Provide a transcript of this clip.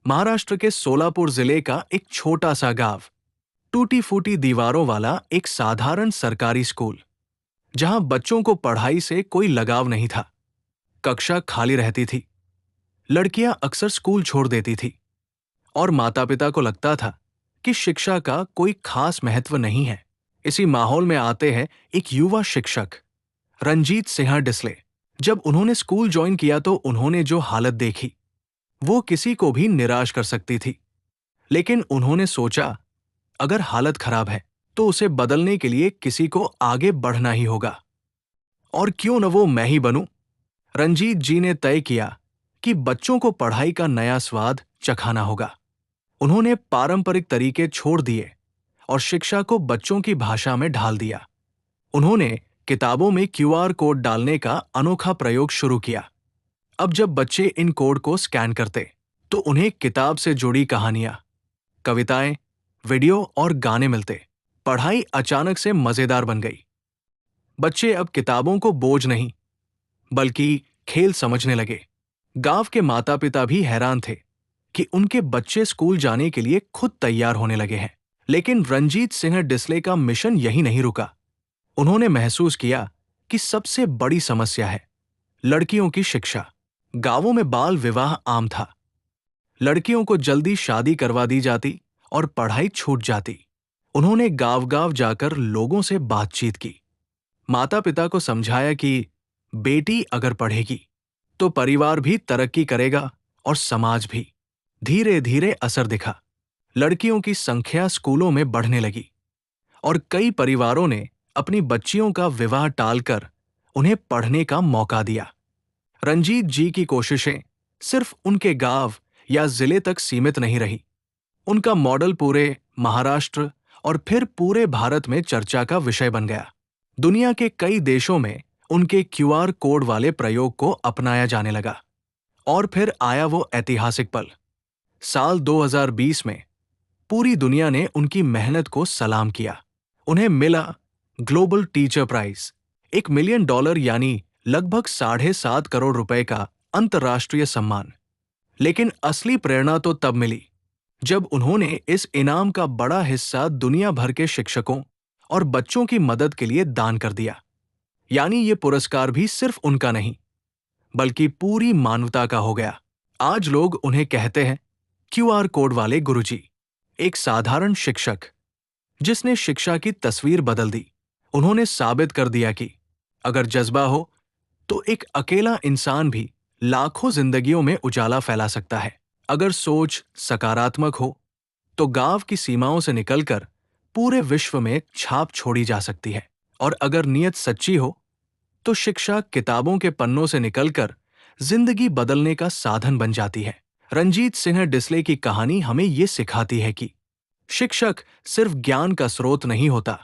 महाराष्ट्र के सोलापुर जिले का एक छोटा सा गांव, टूटी फूटी दीवारों वाला एक साधारण सरकारी स्कूल, जहां बच्चों को पढ़ाई से कोई लगाव नहीं था। कक्षा खाली रहती थी, लड़कियां अक्सर स्कूल छोड़ देती थी और माता पिता को लगता था कि शिक्षा का कोई खास महत्व नहीं है। इसी माहौल में आते हैं एक युवा शिक्षक, रंजीत सिंह डिसले। जब उन्होंने स्कूल ज्वाइन किया तो उन्होंने जो हालत देखी वो किसी को भी निराश कर सकती थी। लेकिन उन्होंने सोचा, अगर हालत खराब है तो उसे बदलने के लिए किसी को आगे बढ़ना ही होगा। और क्यों न वो मैं ही बनूं। रंजीत जी ने तय किया कि बच्चों को पढ़ाई का नया स्वाद चखाना होगा। उन्होंने पारंपरिक तरीके छोड़ दिए और शिक्षा को बच्चों की भाषा में ढाल दिया। उन्होंने किताबों में क्यूआर कोड डालने का अनोखा प्रयोग शुरू किया। अब जब बच्चे इन कोड को स्कैन करते तो उन्हें किताब से जुड़ी कहानियां, कविताएं, वीडियो और गाने मिलते। पढ़ाई अचानक से मजेदार बन गई। बच्चे अब किताबों को बोझ नहीं बल्कि खेल समझने लगे। गांव के माता पिता भी हैरान थे कि उनके बच्चे स्कूल जाने के लिए खुद तैयार होने लगे हैं। लेकिन रंजीत सिंह डिसले का मिशन यही नहीं रुका। उन्होंने महसूस किया कि सबसे बड़ी समस्या है लड़कियों की शिक्षा। गांवों में बाल विवाह आम था। लड़कियों को जल्दी शादी करवा दी जाती और पढ़ाई छूट जाती। उन्होंने गांव-गांव जाकर लोगों से बातचीत की, माता पिता को समझाया कि बेटी अगर पढ़ेगी तो परिवार भी तरक्की करेगा और समाज भी। धीरे धीरे असर दिखा। लड़कियों की संख्या स्कूलों में बढ़ने लगी और कई परिवारों ने अपनी बच्चियों का विवाह टालकर उन्हें पढ़ने का मौका दिया। रंजीत जी की कोशिशें सिर्फ उनके गांव या जिले तक सीमित नहीं रही। उनका मॉडल पूरे महाराष्ट्र और फिर पूरे भारत में चर्चा का विषय बन गया। दुनिया के कई देशों में उनके क्यूआर कोड वाले प्रयोग को अपनाया जाने लगा। और फिर आया वो ऐतिहासिक पल। साल 2020 में पूरी दुनिया ने उनकी मेहनत को सलाम किया। उन्हें मिला ग्लोबल टीचर प्राइज, $1 मिलियन यानी लगभग 7.5 करोड़ रुपए का अंतर्राष्ट्रीय सम्मान। लेकिन असली प्रेरणा तो तब मिली जब उन्होंने इस इनाम का बड़ा हिस्सा दुनिया भर के शिक्षकों और बच्चों की मदद के लिए दान कर दिया। यानी ये पुरस्कार भी सिर्फ उनका नहीं बल्कि पूरी मानवता का हो गया। आज लोग उन्हें कहते हैं क्यूआर कोड वाले गुरुजी। एक साधारण शिक्षक जिसने शिक्षा की तस्वीर बदल दी। उन्होंने साबित कर दिया कि अगर जज्बा हो तो एक अकेला इंसान भी लाखों जिंदगियों में उजाला फैला सकता है। अगर सोच सकारात्मक हो तो गांव की सीमाओं से निकलकर पूरे विश्व में छाप छोड़ी जा सकती है। और अगर नीयत सच्ची हो तो शिक्षा किताबों के पन्नों से निकलकर जिंदगी बदलने का साधन बन जाती है। रंजीत सिंह डिसले की कहानी हमें ये सिखाती है कि शिक्षक सिर्फ ज्ञान का स्रोत नहीं होता